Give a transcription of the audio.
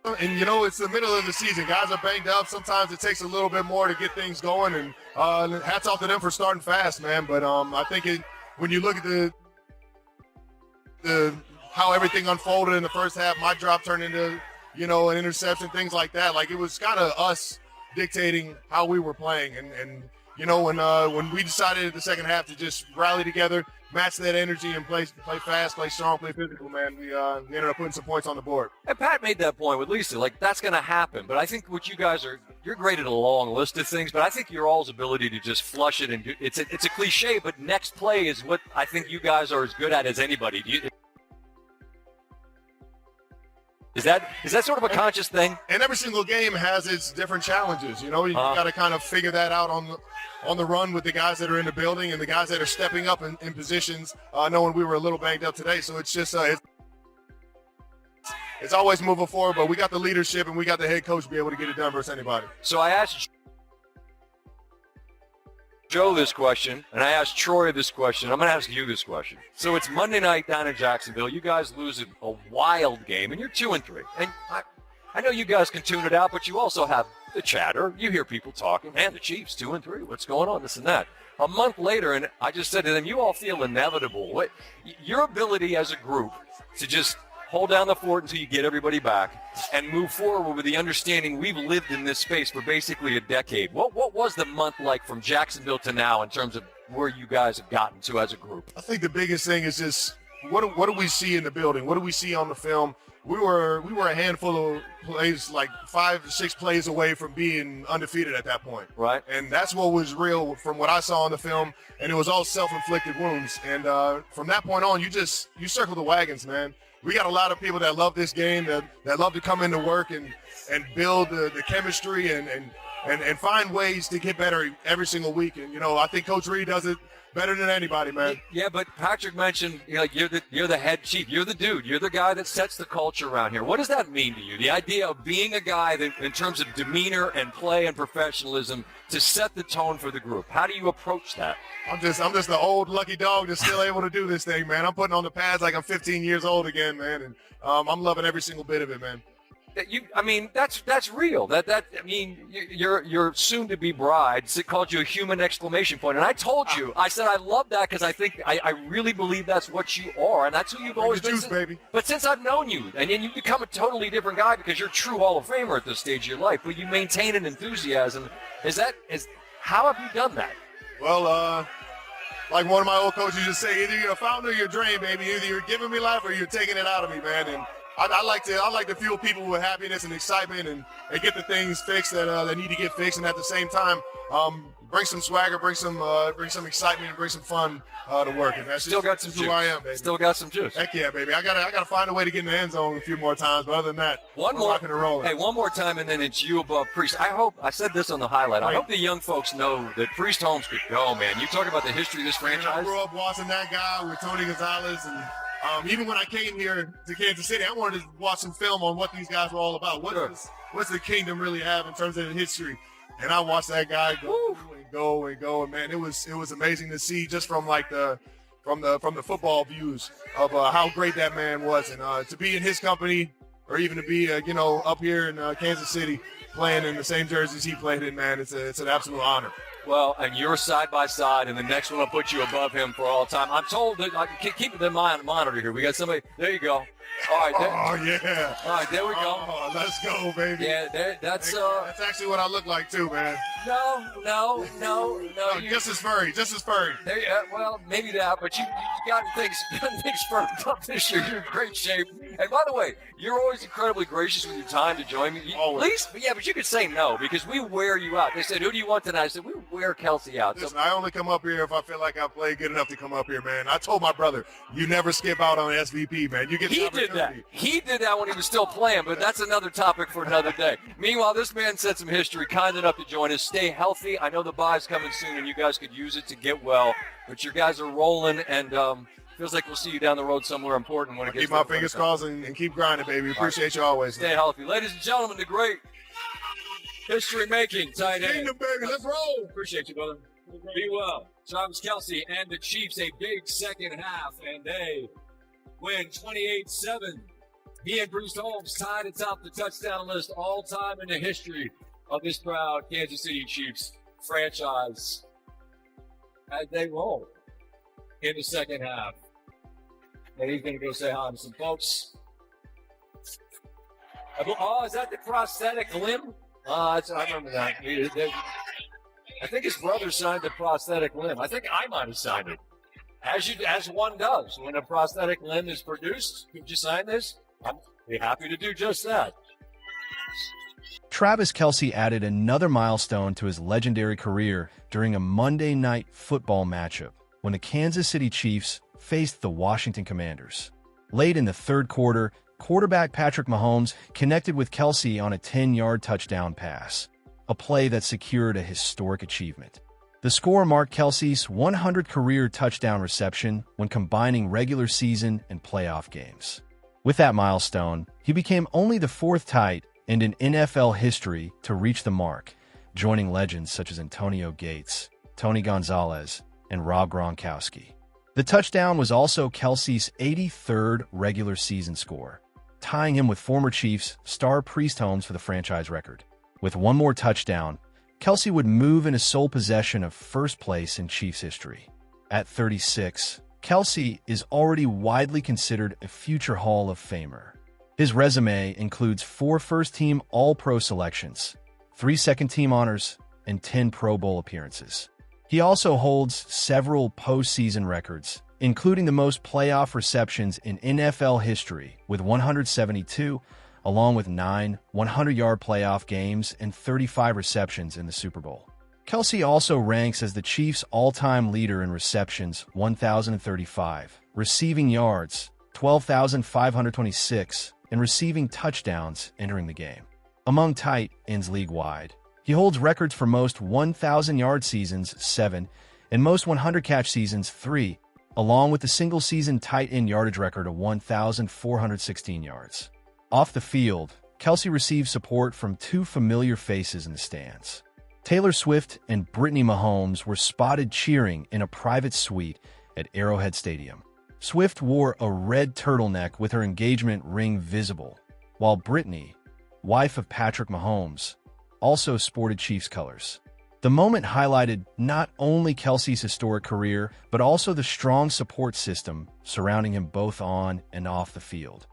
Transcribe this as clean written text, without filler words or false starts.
And, it's the middle of the season. Guys are banged up. Sometimes it takes a little bit more to get things going. And hats off to them for starting fast, man. But I think when you look at the how everything unfolded in the first half, my drop turned into, an interception, things like that. Like, it was kind of us dictating how we were playing. And when we decided in the second half to just rally together, match that energy and play fast, play strong, play physical, man, we ended up putting some points on the board. And Pat made that point with Lisa, like, that's going to happen. But I think what you guys you're great at a long list of things, but I think your all's ability to just flush it and it's a cliche, but next play is what I think you guys are as good at as anybody. Is that sort of a conscious thing? And every single game has its different challenges. You got to kind of figure that out on the run with the guys that are in the building and the guys that are stepping up in positions, knowing we were a little banged up today. So it's just it's always moving forward, but we got the leadership and we got the head coach to be able to get it done versus anybody. So I asked Joe this question, and I asked Troy this question. I'm going to ask you this question. So it's Monday night down in Jacksonville. You guys lose a wild game, and you're 2-3. And I know you guys can tune it out, but you also have the chatter. You hear people talking, man, the Chiefs 2-3. What's going on? This and that. A month later, and I just said to them, you all feel inevitable. Your ability as a group to just hold down the fort until you get everybody back and move forward with the understanding we've lived in this space for basically a decade. What was the month like from Jacksonville to now in terms of where you guys have gotten to as a group? I think the biggest thing is just what do we see in the building? What do we see on the film? We were a handful of plays, like 5 or 6 plays away from being undefeated at that point. Right. And that's what was real from what I saw on the film, and it was all self-inflicted wounds. And from that point on, you circle the wagons, man. We got a lot of people that love this game, that love to come into work and build the chemistry and find ways to get better every single week. And, I think Coach Reed does it better than anybody, man. Yeah, but Patrick mentioned, you're the head chief. You're the dude. You're the guy that sets the culture around here. What does that mean to you? The idea of being a guy that, in terms of demeanor and play and professionalism, to set the tone for the group. How do you approach that? I'm just the old lucky dog that's still able to do this thing, man. I'm putting on the pads like I'm 15 years old again, man, and I'm loving every single bit of it, man. That's real. Your soon-to-be bride called you a human exclamation point, and I told you, I said I love that because I think I really believe that's what you are, and that's who you've always been. Juice, baby. But since I've known you, and then you become a totally different guy because you're a true Hall of Famer at this stage of your life, but you maintain an enthusiasm. How have you done that? Well, like one of my old coaches used to say, either you're a fountain or you're a drain, baby. Either you're giving me life or you're taking it out of me, man. And I like to fuel people with happiness and excitement and get the things fixed that need to get fixed, and at the same time bring some swagger, bring some excitement, and bring some fun to work. And that's still got some who juice. I am, baby. Still got some juice. Heck yeah, baby. I gotta find a way to get in the end zone a few more times, but other than that, rocking and rolling. Hey, one more time, and then it's you above Priest. I said this on the highlight. I hope the young folks know that Priest Holmes could go, man. You talk about the history of this franchise. I grew up watching that guy with Tony Gonzalez, and even when I came here to Kansas City, I wanted to watch some film on what these guys were all about. What's the kingdom really have in terms of the history? And I watched that guy go and go, and man, it was amazing to see just from like from the football views of how great that man was, and to be in his company, or even to be up here in Kansas City playing in the same jerseys he played in, man, it's an absolute honor. Well, and you're side by side, and the next one will put you above him for all time. I'm told that I can keep the monitor here. We got somebody. There you go. All right. Yeah. All right, there we go. Oh, let's go, baby. Yeah, that's actually what I look like too, man. No. Just as furry. There you well, maybe that, but you got things firmed up this year. You're in great shape. And by the way, you're always incredibly gracious with your time to join me. Always. But you could say no because we wear you out. They said, "Who do you want tonight?" I said, "We wear Kelce out." Listen, I only come up here if I feel like I played good enough to come up here, man. I told my brother, you never skip out on SVP, man. You get the opportunity. He did that when he was still playing, but that's another topic for another day. Meanwhile, this man set some history, kind enough to join us. Stay healthy. I know the bye's coming soon, and you guys could use it to get well. But your guys are rolling, and feels like we'll see you down the road somewhere important when it gets. Keep my fingers crossed and keep grinding, baby. Appreciate you always. Stay healthy, ladies and gentlemen. The great history-making tight end. Kingdom, baby. Let's roll. Appreciate you, brother. Be well. Travis Kelce and the Chiefs, a big second half, and they win 28-7. He and Bruce Holmes tied atop the touchdown list all time in the history of this proud Kansas City Chiefs franchise as they roll in the second half. And he's going to go say hi to some folks. Oh, is that the prosthetic limb? I remember that. I think his brother signed the prosthetic limb. I think I might have signed it. As one does. When a prosthetic limb is produced, could you sign this? I'd be happy to do just that. Travis Kelce added another milestone to his legendary career during a Monday Night Football matchup when the Kansas City Chiefs faced the Washington Commanders. Late in the third quarter, quarterback Patrick Mahomes connected with Kelce on a 10-yard touchdown pass, a play that secured a historic achievement. The score marked Kelce's 100th career touchdown reception when combining regular season and playoff games. With that milestone, he became only the fourth tight end in NFL history to reach the mark, joining legends such as Antonio Gates, Tony Gonzalez, and Rob Gronkowski. The touchdown was also Kelce's 83rd regular season score, tying him with former Chiefs star Priest Holmes for the franchise record. With one more touchdown, Kelce would move into sole possession of first place in Chiefs history. At 36, Kelce is already widely considered a future Hall of Famer. His resume includes 4 first-team All-Pro selections, 3 second-team honors, and 10 Pro Bowl appearances. He also holds several postseason records, including the most playoff receptions in NFL history with 172, along with 9 100-yard playoff games and 35 receptions in the Super Bowl. Kelce also ranks as the Chiefs' all-time leader in receptions, 1,035, receiving yards, 12,526, and receiving touchdowns entering the game. Among tight ends league-wide, he holds records for most 1,000-yard seasons, 7, and most 100-catch seasons, 3, along with the single-season tight end yardage record of 1,416 yards. Off the field, Kelce received support from 2 familiar faces in the stands. Taylor Swift and Brittany Mahomes were spotted cheering in a private suite at Arrowhead Stadium. Swift wore a red turtleneck with her engagement ring visible, while Brittany, wife of Patrick Mahomes, also sported Chiefs colors. The moment highlighted not only Kelce's historic career, but also the strong support system surrounding him both on and off the field.